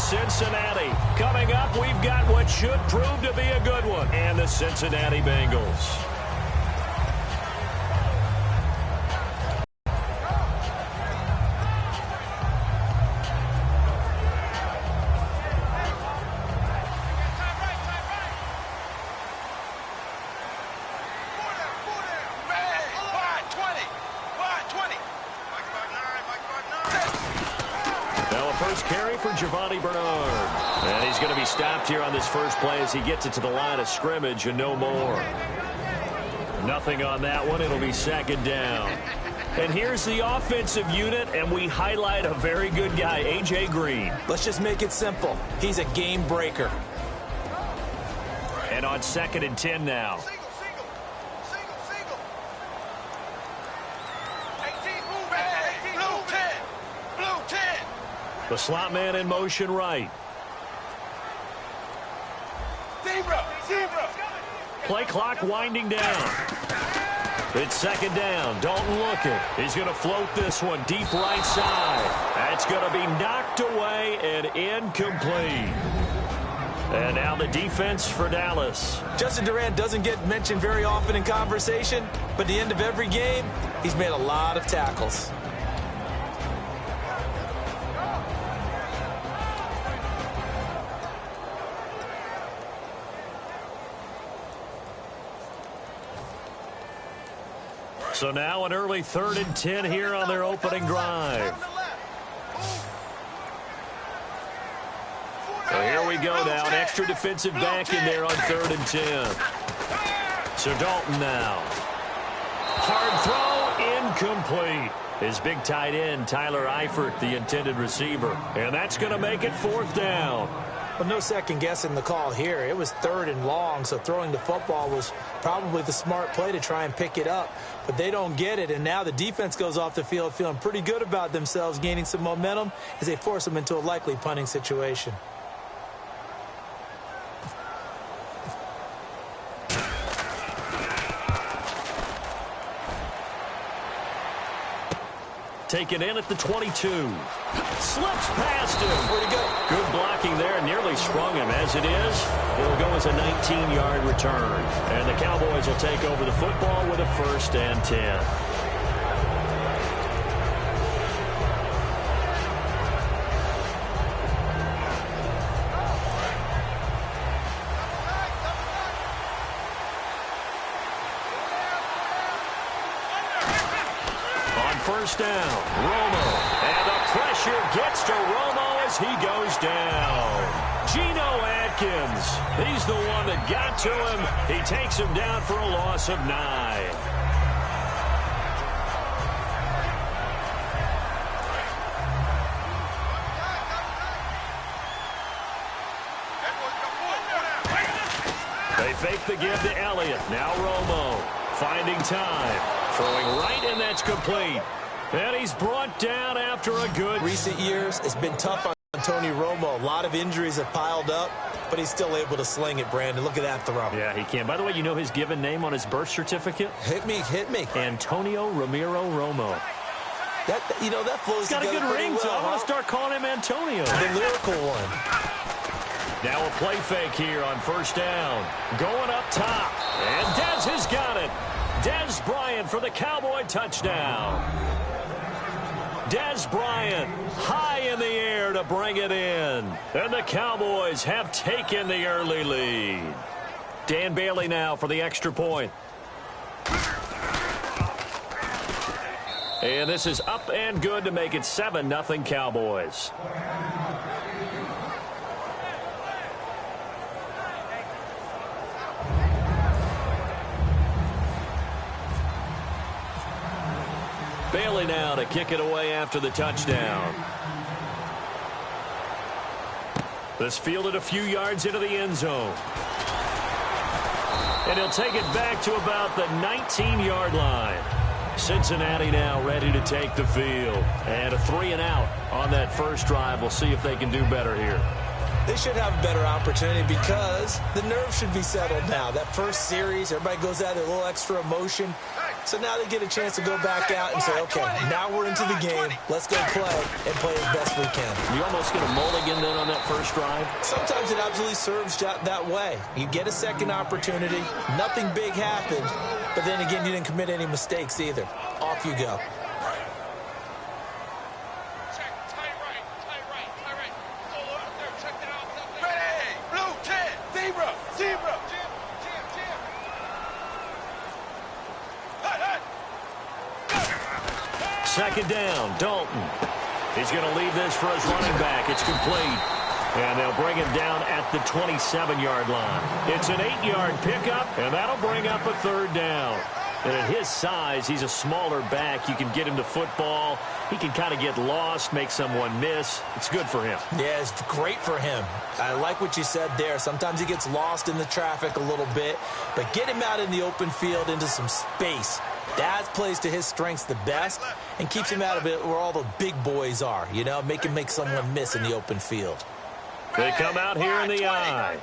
Cincinnati. Coming up, we've got what should prove to be a good one, and the Cincinnati Bengals. And he's going to be stopped here on this first play as he gets it to the line of scrimmage and no more. Nothing on that one. It'll be second down. And here's the offensive unit, and we highlight a very good guy, A.J. Green. Let's just make it simple. He's a game breaker. And on 2nd and 10 now. The slot man in motion right. Play clock winding down. It's 2nd down. Dalton looking. He's going to float this one deep right side. That's going to be knocked away and incomplete. And now the defense for Dallas. Justin Durant doesn't get mentioned very often in conversation, but at the end of every game, he's made a lot of tackles. So now an early 3rd and 10 here on their opening drive. So here we go now. An extra defensive back in there on 3rd and 10. So Dalton now. Hard throw, incomplete. His big tight end, Tyler Eifert, the intended receiver. And that's going to make it 4th down. Well, no second guessing the call here. It was 3rd and long, so throwing the football was probably the smart play to try and pick it up. But they don't get it, and now the defense goes off the field feeling pretty good about themselves, gaining some momentum as they force them into a likely punting situation. Taken in at the 22. Slips past him. Where'd he go? Good blocking there. Nearly sprung him. As it is, it'll go as a 19-yard return. And the Cowboys will take over the football with a 1st and 10. First down, Romo, and the pressure gets to Romo as he goes down. Geno Atkins, he's the one that got to him. He takes him down for a loss of 9. They fake the give to Elliott. Now Romo finding time. Throwing right, and that's complete. And he's brought down after a good... Recent years, it's been tough on Tony Romo. A lot of injuries have piled up, but he's still able to sling it, Brandon. Look at that throw. Yeah, he can. By the way, you know his given name on his birth certificate? Hit me. Antonio Ramiro Romo. That flows He's got a good ring, well, too. I'm going to start calling him Antonio. The lyrical one. Now a play fake here on 1st down. Going up top. And Dez has got it. Dez Bryant for the Cowboy touchdown. Dez Bryant high in the air to bring it in. And the Cowboys have taken the early lead. Dan Bailey now for the extra point. And this is up and good to make it 7-0 Cowboys. Bailey now to kick it away after the touchdown. This fielded a few yards into the end zone. And he'll take it back to about the 19-yard line. Cincinnati now ready to take the field. And a 3-and-out on that first drive. We'll see if they can do better here. They should have a better opportunity because the nerves should be settled now. That first series, everybody goes out there, a little extra emotion. So now they get a chance to go back out and say, okay, now we're into the game. Let's go play and play as best we can. You almost get a mulligan then on that first drive? Sometimes it absolutely serves that way. You get a second opportunity. Nothing big happened. But then again, you didn't commit any mistakes either. Off you go. Second down, Dalton. He's going to leave this for his running back. It's complete. And they'll bring him down at the 27-yard line. It's an 8-yard pickup, and that'll bring up a third down. And at his size, he's a smaller back. You can get him to football. He can kind of get lost, make someone miss. It's good for him. Yeah, it's great for him. I like what you said there. Sometimes he gets lost in the traffic a little bit, but get him out in the open field into some space. That plays to his strengths the best and keeps him out of it where all the big boys are, you know, make someone miss in the open field. They come out here in the eye.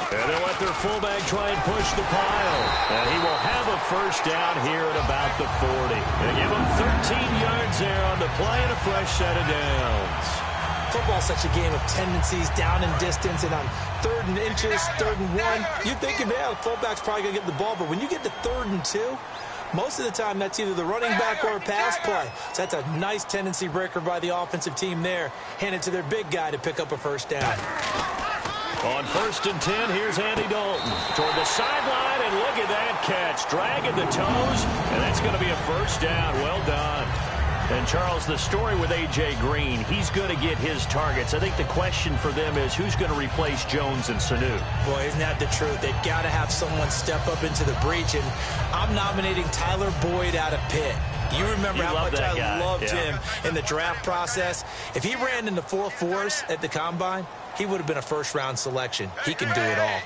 And they'll let their fullback try and push the pile. And he will have a first down here at about the 40. They give him 13 yards there on the play and a fresh set of downs. Football's such a game of tendencies, down in distance, and on 3rd and inches, 3rd and 1, you're thinking, yeah, the fullback's probably going to get the ball. But when you get to 3rd and 2, most of the time that's either the running back or a pass play. So that's a nice tendency breaker by the offensive team there. Hand it to their big guy to pick up a first down. On 1st and 10, here's Andy Dalton toward the sideline, and look at that catch. Dragging the toes, and that's going to be a first down. Well done. And, Charles, the story with A.J. Green, he's going to get his targets. I think the question for them is who's going to replace Jones and Sanu. Boy, isn't that the truth? They've got to have someone step up into the breach, and I'm nominating Tyler Boyd out of Pitt. You remember how much I loved him in the draft process. If he ran into 4.4s at the Combine, he would have been a first-round selection. He can do it all.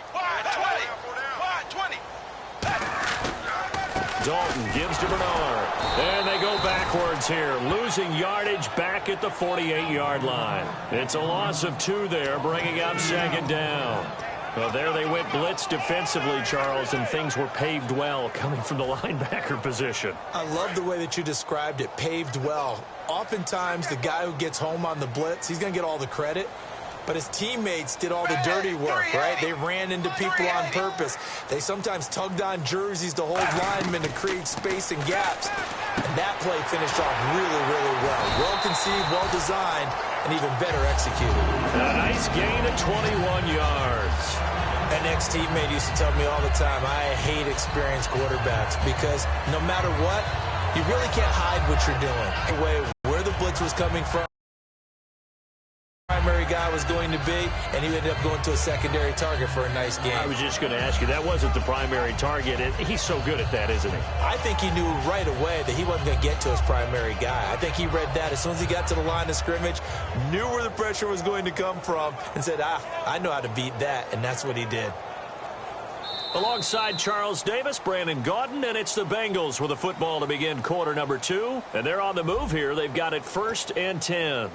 Dalton gives to Bernard. And they go backwards here, losing yardage back at the 48-yard line. It's a loss of 2 there, bringing up second down. Well, there they went blitz defensively, Charles, and things were paved well coming from the linebacker position. I love the way that you described it, paved well. Oftentimes, the guy who gets home on the blitz, he's going to get all the credit. But his teammates did all the dirty work, right? They ran into people on purpose. They sometimes tugged on jerseys to hold linemen to create space and gaps. And that play finished off really, really well. Well conceived, well designed, and even better executed. And a nice gain of 21 yards. An ex-teammate used to tell me all the time, I hate experienced quarterbacks because no matter what, you really can't hide what you're doing. Anyway, where the blitz was coming from, primary guy was going to be, and he ended up going to a secondary target for a nice game. I was just going to ask you, that wasn't the primary target, and he's so good at that, isn't he? I think he knew right away that he wasn't going to get to his primary guy. I think he read that as soon as he got to the line of scrimmage, knew where the pressure was going to come from, and said, I know how to beat that, and that's what he did. Alongside Charles Davis, Brandon Gaudin, and it's the Bengals with a football to begin quarter number 2, and they're on the move here. They've got it 1st and 10.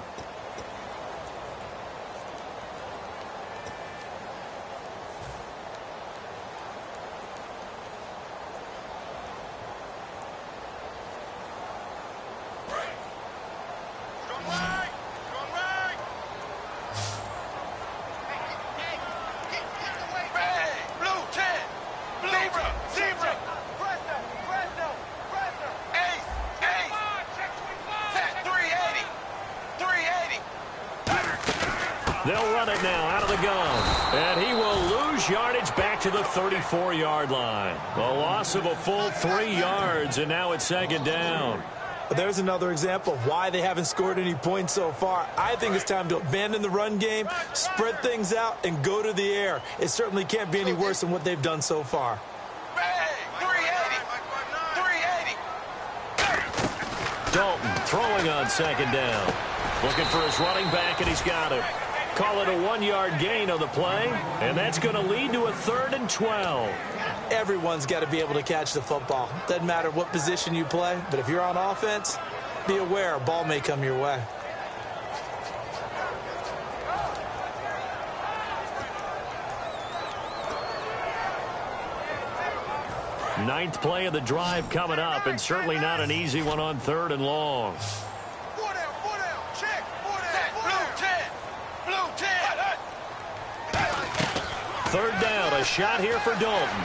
They'll run it now out of the gun. And he will lose yardage back to the 34-yard line. A loss of a full 3 yards, and now it's 2nd down. But there's another example of why they haven't scored any points so far. I think it's time to abandon the run game, spread things out, and go to the air. It certainly can't be any worse than what they've done so far. 380. Dalton throwing on 2nd down. Looking for his running back, and he's got it. Call it a 1-yard gain on the play, and that's going to lead to a 3rd and 12. Everyone's got to be able to catch the football. Doesn't matter what position you play, but if you're on offense, be aware a ball may come your way. Ninth play of the drive coming up, and certainly not an easy one on 3rd and long. Third down, a shot here for Dalton.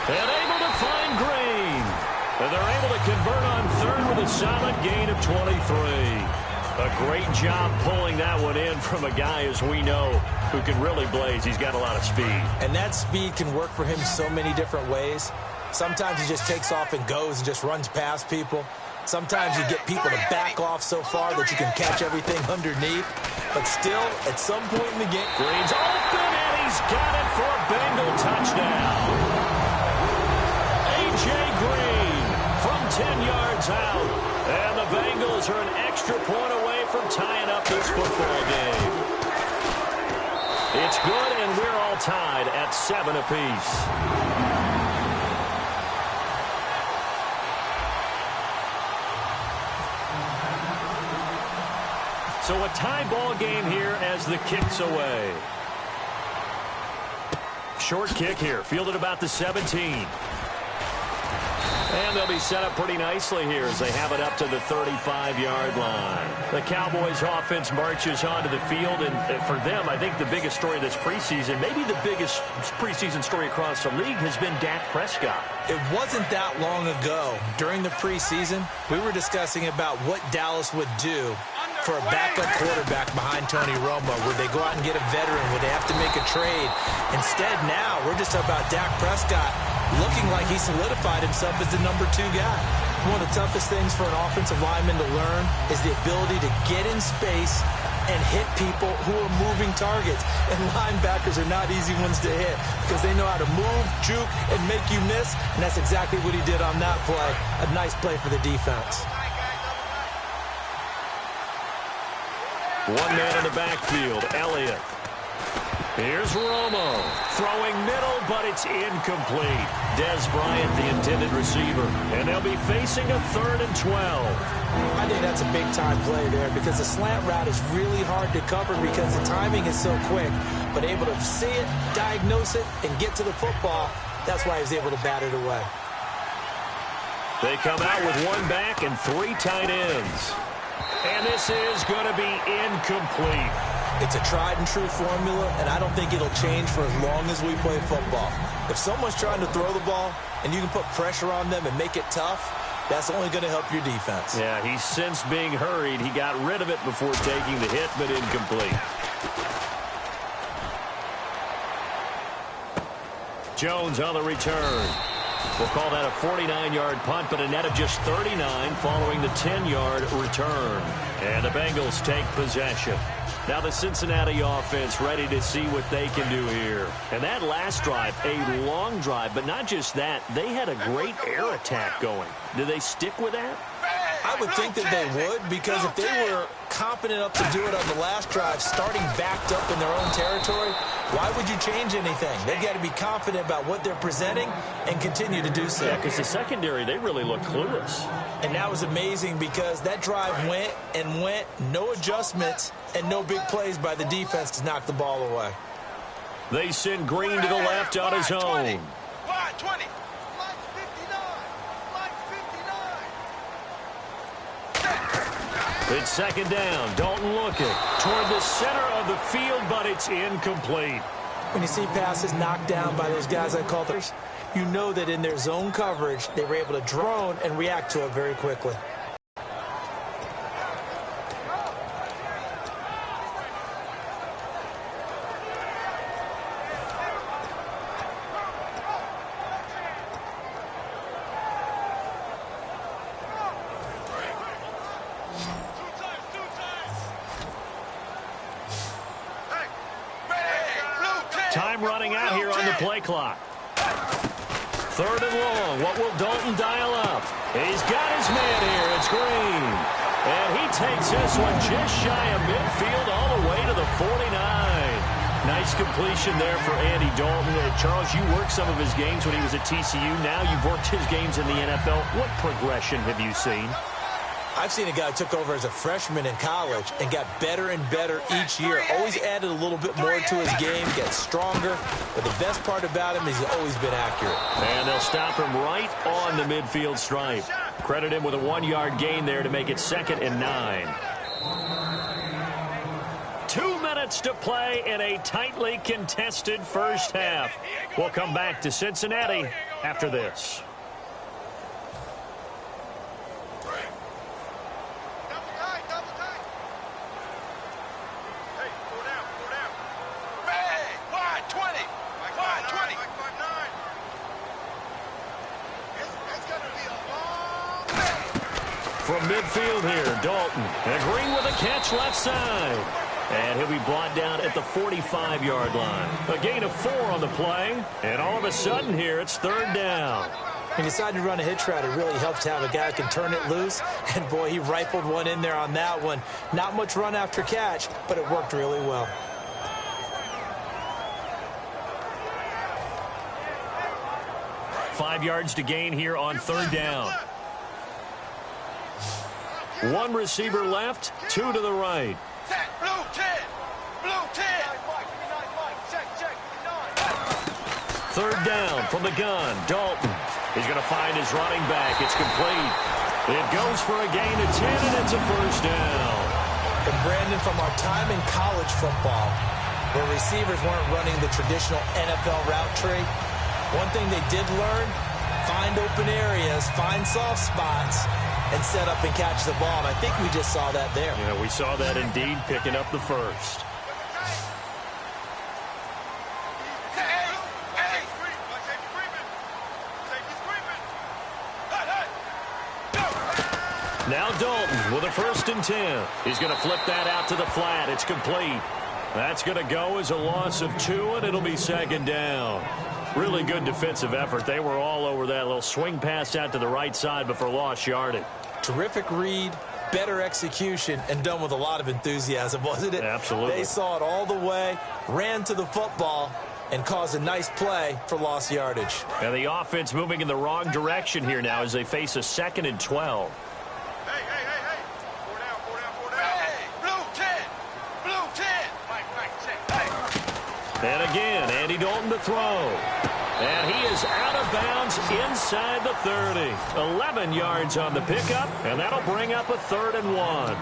And able to find Green. And they're able to convert on 3rd with a solid gain of 23. A great job pulling that one in from a guy, as we know, who can really blaze. He's got a lot of speed. And that speed can work for him so many different ways. Sometimes he just takes off and goes and just runs past people. Sometimes you get people to back off so far that you can catch everything underneath. But still, at some point in the game, Green's open, and he's got it for a Bengal touchdown. A.J. Green from 10 yards out. And the Bengals are an extra point away from tying up this football game. It's good, and we're all tied at 7 apiece. So a tie ball game here as the kick's away. Short kick here, fielded about the 17. And they'll be set up pretty nicely here as they have it up to the 35-yard line. The Cowboys offense marches onto the field, and for them, I think the biggest story this preseason, maybe the biggest preseason story across the league, has been Dak Prescott. It wasn't that long ago, during the preseason, we were discussing about what Dallas would do for a backup quarterback behind Tony Romo. Would they go out and get a veteran? Would they have to make a trade? Instead, now, we're just about Dak Prescott looking like he solidified himself as the number 2 guy. One of the toughest things for an offensive lineman to learn is the ability to get in space and hit people who are moving targets. And linebackers are not easy ones to hit because they know how to move, juke, and make you miss. And that's exactly what he did on that play. A nice play for the defense. One man in the backfield, Elliott. Here's Romo. Throwing middle, but it's incomplete. Des Bryant, the intended receiver. And they'll be facing a 3rd and 12. I think that's a big-time play there because the slant route is really hard to cover because the timing is so quick. But able to see it, diagnose it, and get to the football, that's why he was able to bat it away. They come out with 1 back and 3 tight ends. And this is going to be incomplete. It's a tried-and-true formula, and I don't think it'll change for as long as we play football. If someone's trying to throw the ball and you can put pressure on them and make it tough, that's only going to help your defense. Yeah, he's since being hurried. He got rid of it before taking the hit, but incomplete. Jones on the return. We'll call that a 49-yard punt, but a net of just 39 following the 10-yard return. And the Bengals take possession. Now the Cincinnati offense ready to see what they can do here. And that last drive, a long drive, but not just that. They had a great air attack going. Do they stick with that? I would think that they would, because if they were competent enough to do it on the last drive, starting backed up in their own territory, why would you change anything? They've got to be confident about what they're presenting and continue to do so. Yeah, because the secondary, they really look clueless. And that was amazing because that drive went and went, no adjustments, and no big plays by the defense to knock the ball away. They send Green to the left on his own. Wide 20. It's second down. Dalton looking toward the center of the field, but it's incomplete. When you see passes knocked down by those guys I call them, you know that in their zone coverage, they were able to drone and react to it very quickly. Time running out here on the play clock. Third and long. What will Dalton dial up? He's got his man here. It's Green. And he takes this one just shy of midfield all the way to the 49. Nice completion there for Andy Dalton. Charles, you worked some of his games when he was at TCU. Now you've worked his games in the NFL. What progression have you seen? I've seen a guy who took over as a freshman in college and got better and better each year. Always added a little bit more to his game, gets stronger. But the best part about him is he's always been accurate. And they'll stop him right on the midfield stripe. Credit him with a 1-yard gain there to make it 2nd and 9. 2 minutes to play in a tightly contested first half. We'll come back to Cincinnati after this. From midfield here, Dalton. And Green with a catch left side. And he'll be brought down at the 45-yard line. A gain of 4 on the play. And all of a sudden here, it's 3rd down. He decided to run a hitch route. It really helps to have a guy who can turn it loose. And, boy, he rifled one in there on that one. Not much run after catch, but it worked really well. Five yards to gain here on 3rd down. 1 receiver left, 2 to the right. Blue 10. Blue 10. 3rd down from the gun. Dalton. He's going to find his running back. It's complete. It goes for a gain of 10, and it's a 1st down. And, Brandon, from our time in college football, where receivers weren't running the traditional NFL route tree, one thing they did learn, find open areas, find soft spots, and set up and catch the ball. And I think we just saw that there. Yeah, we saw that indeed, picking up the 1st. Now Dalton with a 1st and 10. He's going to flip that out to the flat. It's complete. That's going to go as a loss of 2, and it'll be 2nd down. Really good defensive effort. They were all over that little swing pass out to the right side, but for lost yardage. Terrific read, better execution, and done with a lot of enthusiasm, wasn't it? Absolutely. They saw it all the way, ran to the football, and caused a nice play for lost yardage. And the offense moving in the wrong direction here now as they face a 2nd and 12. Hey. 4 down. Hey, blue 10. Blue 10. Hey. And again, Andy Dalton to throw. And he is out of bounds inside the 30. 11 yards on the pickup, and that'll bring up a 3rd and 1.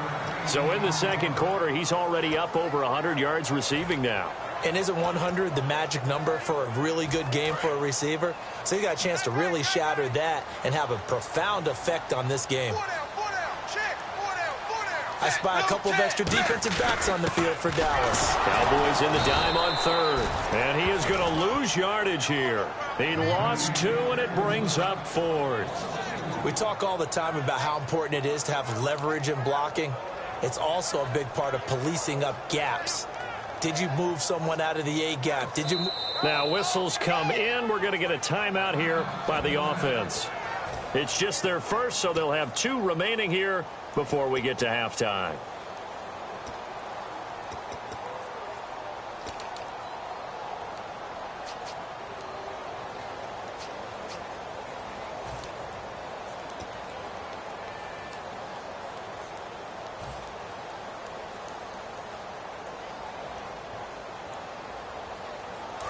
So in the 2nd quarter, he's already up over 100 yards receiving now. And isn't 100 the magic number for a really good game for a receiver? So he got a chance to really shatter that and have a profound effect on this game. 4 down. Check. 4 down. I spy a couple of extra defensive backs on the field for Dallas. Cowboys in the dime on 3rd. And he is going to lose yardage here. He lost 2, and it brings up 4th. We talk all the time about how important it is to have leverage in blocking. It's also a big part of policing up gaps. Did you move someone out of the A gap? Did you? Now whistles come in. We're going to get a timeout here by the offense. It's just their first, so they'll have 2 remaining here before we get to halftime.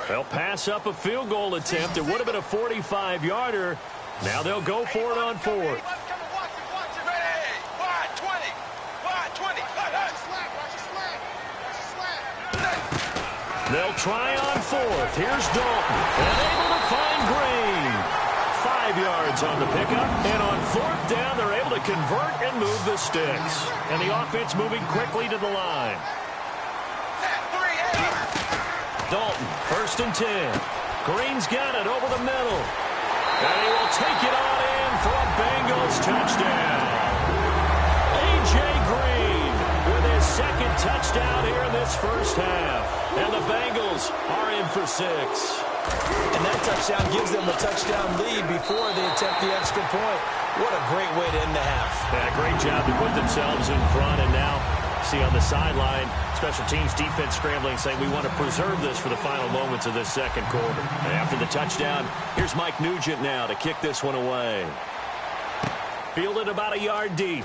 They'll pass up a field goal attempt. It would have been a 45-yarder. Now they'll go for it on 4th. They'll try on 4th. Here's Dalton. And able to find Green. 5 yards on the pickup. And on 4th down, they're able to convert and move the sticks. And the offense moving quickly to the line. Dalton, 1st and 10. Green's got it over the middle. And he will take it on in for a Bengals touchdown. A.J. Green with his 2nd touchdown here in this first half. And the Bengals are in for 6. And that touchdown gives them a touchdown lead before they attempt the extra point. What a great way to end the half. Yeah, great job to put themselves in front. And now, see on the sideline, special teams defense scrambling, saying we want to preserve this for the final moments of this 2nd quarter. And after the touchdown, here's Mike Nugent now to kick this one away. Fielded about a yard deep.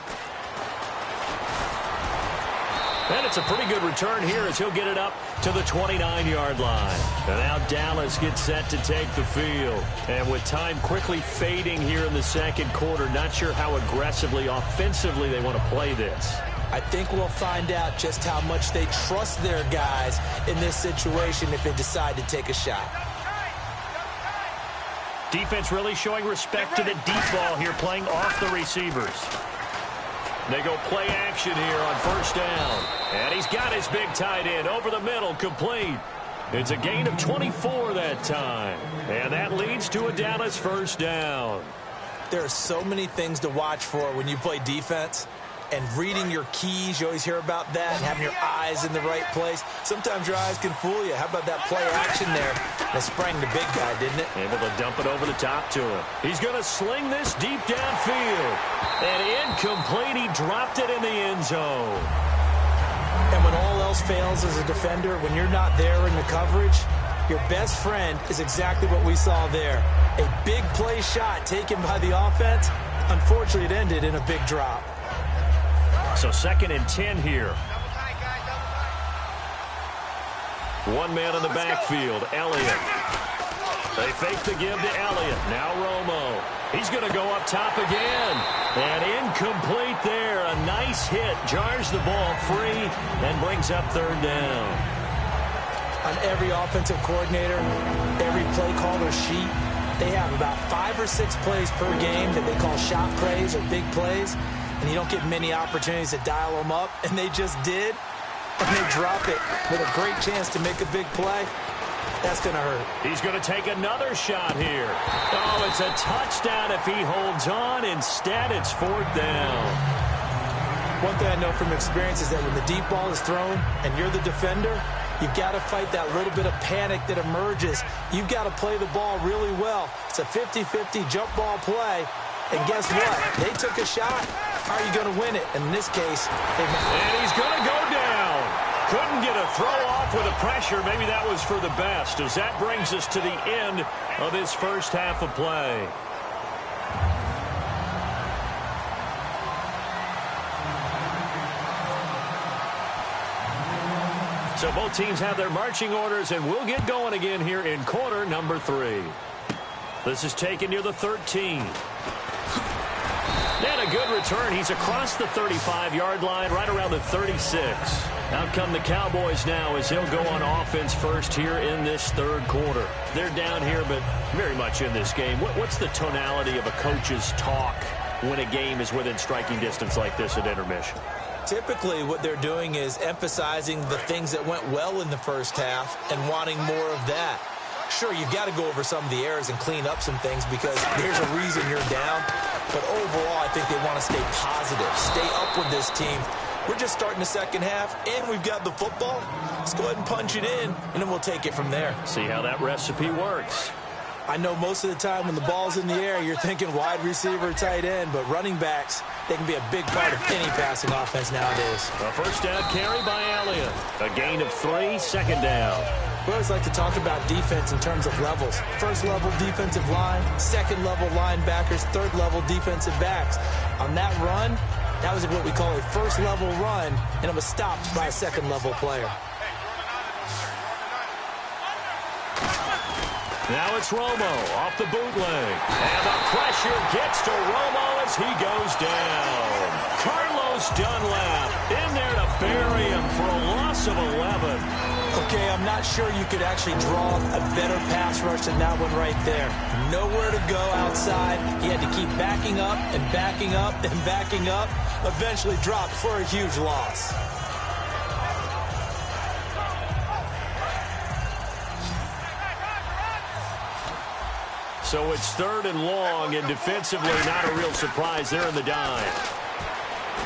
And it's a pretty good return here as he'll get it up to the 29-yard line. And now Dallas gets set to take the field. And with time quickly fading here in the second quarter, not sure how aggressively, offensively they want to play this. I think we'll find out just how much they trust their guys in this situation if they decide to take a shot. Defense really showing respect to the deep ball here, playing off the receivers. They go play action here on first down. And he's got his big tight end over the middle, complete. It's a gain of 24 that time. And that leads to a Dallas first down. There are so many things to watch for when you play defense. And reading your keys, you always hear about that, and having your eyes in the right place. Sometimes your eyes can fool you. How about that play action there? That sprang the big guy, didn't it? Able to dump it over the top to him. He's going to sling this deep downfield. And incomplete. He dropped it in the end zone. And when all else fails as a defender, when you're not there in the coverage, your best friend is exactly what we saw there. A big play shot taken by the offense. Unfortunately, it ended in a big drop. So 2nd and 10 here. One man in the backfield, Elliott. They fake the give to Elliott. Now Romo. He's going to go up top again. And incomplete there. A nice hit. Jars the ball free and brings up 3rd down. On every offensive coordinator, every play caller sheet, they have about 5 or 6 plays per game that they call shot plays or big plays. And you don't get many opportunities to dial them up, and they just did, and they drop it with a great chance to make a big play. That's going to hurt. He's going to take another shot here. Oh, it's a touchdown if he holds on. Instead, it's 4th down. One thing I know from experience is that when the deep ball is thrown and you're the defender, you've got to fight that little bit of panic that emerges. You've got to play the ball really well. It's a 50-50 jump ball play. And guess what? They took a shot. How are you going to win it? And in this case, and he's going to go down. Couldn't get a throw off with the pressure. Maybe that was for the best, as that brings us to the end of this first half of play. So both teams have their marching orders, and we'll get going again here in quarter number 3. This is taken near the 13. And a good return. He's across the 35-yard line, right around the 36. Out come the Cowboys now as they'll go on offense first here in this 3rd quarter. They're down here, but very much in this game. What's the tonality of a coach's talk when a game is within striking distance like this at intermission? Typically, what they're doing is emphasizing the things that went well in the first half and wanting more of that. Sure, you've got to go over some of the errors and clean up some things because there's a reason you're down. But overall, I think they want to stay positive, stay up with this team. We're just starting the second half, and we've got the football. Let's go ahead and punch it in, and then we'll take it from there. See how that recipe works. I know most of the time when the ball's in the air, you're thinking wide receiver, tight end, but running backs, they can be a big part of any passing offense nowadays. A first down carry by Elliott. A gain of 3, 2nd down. We always like to talk about defense in terms of levels. First level defensive line, second level linebackers, third level defensive backs. On that run, that was what we call a first level run, and it was stopped by a second level player. Now it's Romo off the bootleg. And the pressure gets to Romo as he goes down. Carlos Dunlap in there to bury him for a loss of 11. Okay, I'm not sure you could actually draw a better pass rush than that one right there. Nowhere to go outside. He had to keep backing up and backing up and backing up. Eventually dropped for a huge loss. So it's 3rd and long, and defensively not a real surprise there in the dime.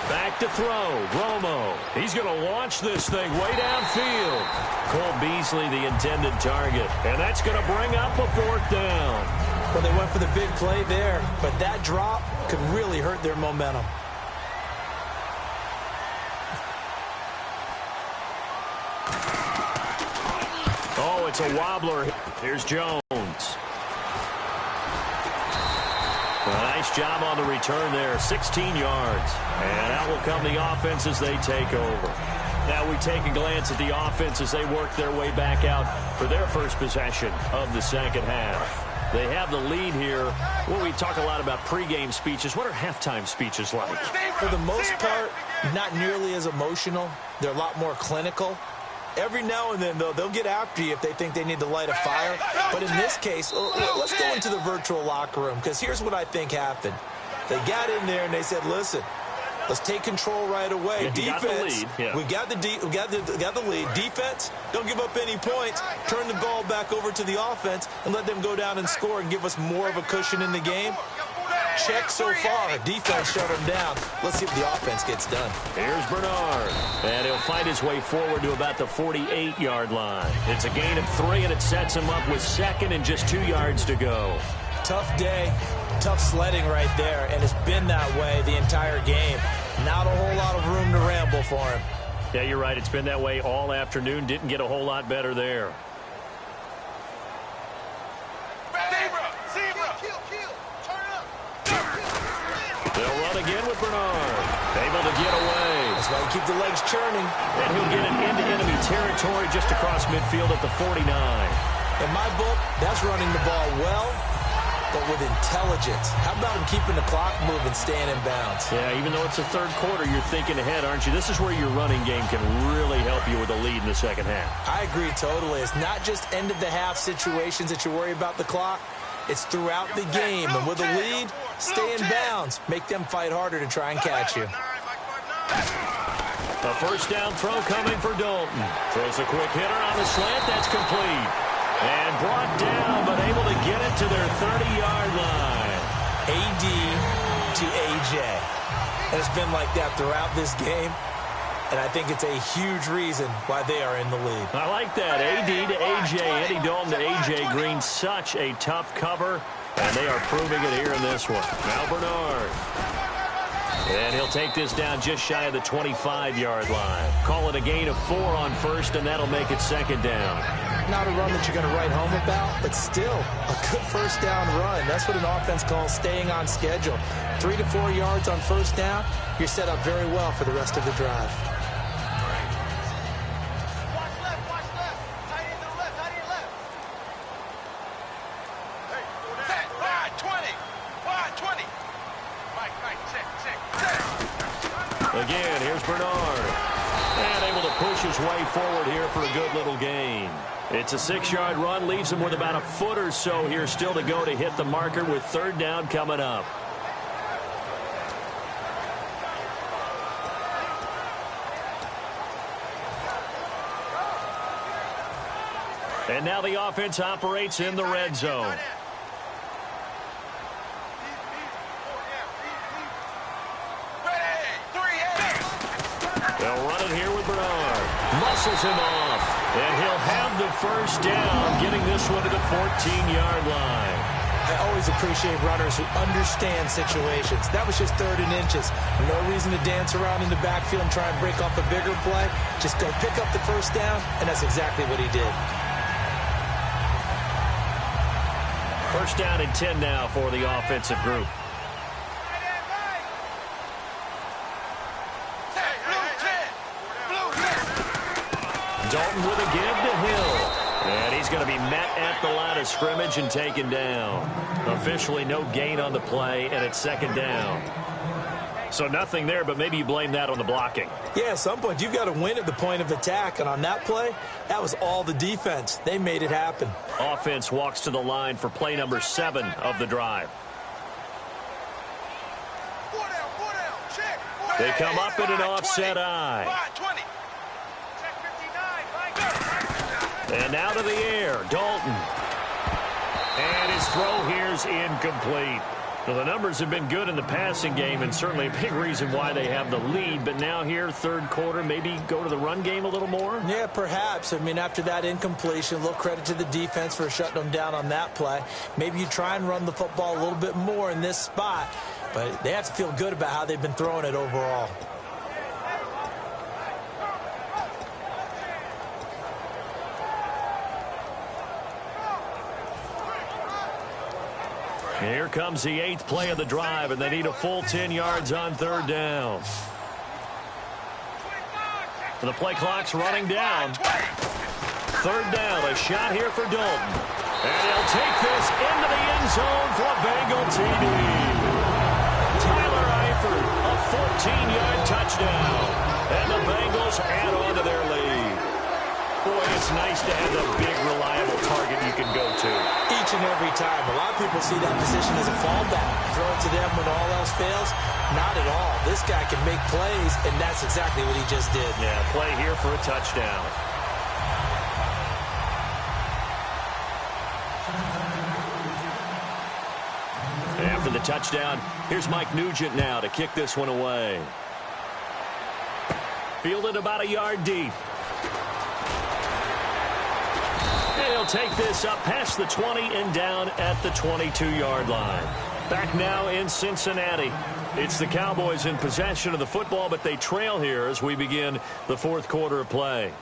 Back to throw. Romo. He's going to launch this thing way downfield. Cole Beasley, the intended target. And that's going to bring up a 4th down. Well, they went for the big play there, but that drop could really hurt their momentum. Oh, it's a wobbler. Here's Jones. A nice job on the return there, 16 yards. And out will come the offense as they take over. Now we take a glance at the offense as they work their way back out for their first possession of the second half. They have the lead here. Well, we talk a lot about pregame speeches. What are halftime speeches like? For the most part, not nearly as emotional. They're a lot more clinical. Every now and then, though, they'll get after you if they think they need to light a fire. But in this case, let's go into the virtual locker room, because here's what I think happened. They got in there and they said, listen, let's take control right away. Yeah, defense, we got the lead. Defense, don't give up any points. Turn the ball back over to the offense and let them go down and score and give us more of a cushion in the game. Check so far. Defense shut them down. Let's see if the offense gets done. Here's Bernard. And he'll fight his way forward to about the 48-yard line. It's a gain of 3, and it sets him up with second and just 2 yards to go. Tough day. Tough sledding right there, and it's been that way the entire game. Not a whole lot of room to ramble for him. Yeah, you're right. It's been that way all afternoon. Didn't get a whole lot better there. They'll run again with Bernard. Able to get away. That's why you keep the legs churning. And he'll get it into enemy territory just across midfield at the 49. In my book, that's running the ball well, but with intelligence. How about him keeping the clock moving, staying in bounds? Yeah, even though it's the third quarter, you're thinking ahead, aren't you? This is where your running game can really help you with a lead in the second half. I agree totally. It's not just end-of-the-half situations that you worry about the clock. It's throughout the game. And with a lead, stay in bounds. Make them fight harder to try and catch you. A first down throw coming for Dalton. Throws a quick hitter on the slant. That's complete. And brought down, but able to get it to their 30-yard line. AD to AJ. And it's been like that throughout this game. And I think it's a huge reason why they are in the lead. I like that. AD to AJ. Andy Dalton to AJ Green. Such a tough cover. And they are proving it here in this one. Now Bernard. And he'll take this down just shy of the 25-yard line. Call it a gain of 4 on first, and that'll make it second down. Not a run that you're going to write home about, but still a good first down run. That's what an offense calls staying on schedule. 3 to 4 yards on first down, you're set up very well for the rest of the drive. Again, here's Bernard. And able to push his way forward here for a good little gain. It's a 6-yard run, leaves him with about a foot or so here still to go to hit the marker with third down coming up. And now the offense operates in the red zone. They'll run it here with Bernard. Muscles him off. And he'll have the first down, getting this one to the 14-yard line. I always appreciate runners who understand situations. That was just 3rd and inches. No reason to dance around in the backfield and try and break off a bigger play. Just go pick up the first down, and that's exactly what he did. First down and 10 now for the offensive group. Dalton with a give to Hill. And he's going to be met at the line of scrimmage and taken down. Officially no gain on the play, and it's second down. So nothing there, but maybe you blame that on the blocking. Yeah, at some point you've got to win at the point of attack, and on that play, that was all the defense. They made it happen. Offense walks to the line for play number 7 of the drive. They come up in an offset eye. And out of the air, Dalton. And his throw here's incomplete. Well, the numbers have been good in the passing game, and certainly a big reason why they have the lead. But now here, third quarter, maybe go to the run game a little more? Yeah, perhaps. I mean, after that incompletion, a little credit to the defense for shutting them down on that play. Maybe you try and run the football a little bit more in this spot. But they have to feel good about how they've been throwing it overall. Here comes the 8th play of the drive, and they need a full 10 yards on 3rd down. The play clock's running down. 3rd down, a shot here for Dalton. And he'll take this into the end zone for a Bengal TD. Tyler Eifert, a 14-yard touchdown. And the Bengals add on to their lead. Boy, it's nice to have a big, reliable target you can go to. Each and every time. A lot of people see that position as a fallback. Throw it to them when all else fails. Not at all. This guy can make plays, and that's exactly what he just did. Yeah, play here for a touchdown. After the touchdown, here's Mike Nugent now to kick this one away. Fielded about a yard deep. And he'll take this up past the 20 and down at the 22-yard line. Back now in Cincinnati. It's the Cowboys in possession of the football, but they trail here as we begin the 4th quarter of play.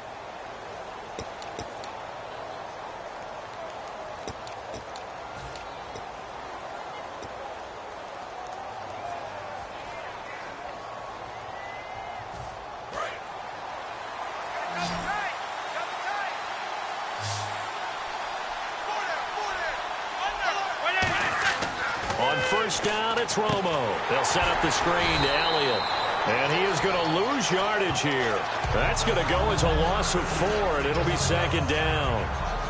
Down, it's Romo. They'll set up the screen to Elliott. And he is going to lose yardage here. That's going to go as a loss of 4, and it'll be 2nd down.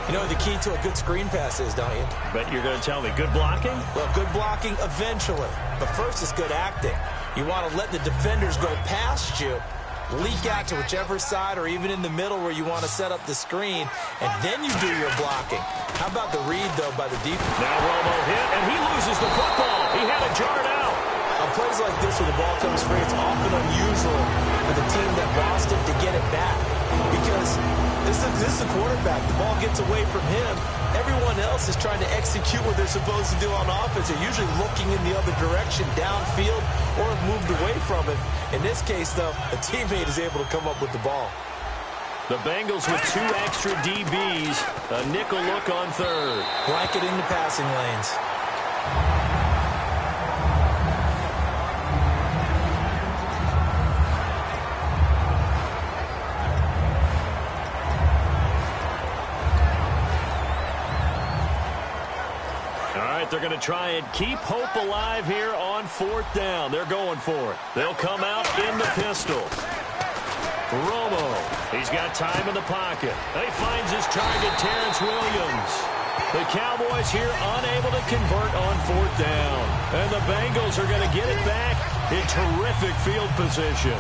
You know what the key to a good screen pass is, don't you? But you're going to tell me good blocking? Well, good blocking eventually. But first is good acting. You want to let the defenders go past you, leak out to whichever side or even in the middle where you want to set up the screen, and then you do your blocking. How about the read, though, by the defense? Now Romo hit, and he loses the football. He had a yard out. On plays like this where the ball comes free, it's often unusual for the team that lost it to get it back. Because this is the quarterback. The ball gets away from him. Everyone else is trying to execute what they're supposed to do on offense. They're usually looking in the other direction, downfield, or have moved away from it. In this case, though, a teammate is able to come up with the ball. The Bengals with 2 extra DBs. A nickel look on 3rd. Blanketing the passing lanes. All right, they're going to try and keep hope alive here on 4th down. They're going for it. They'll come out in the pistol. Romo, he's got time in the pocket. He finds his target, Terrence Williams. The Cowboys here unable to convert on 4th down. And the Bengals are going to get it back in terrific field position.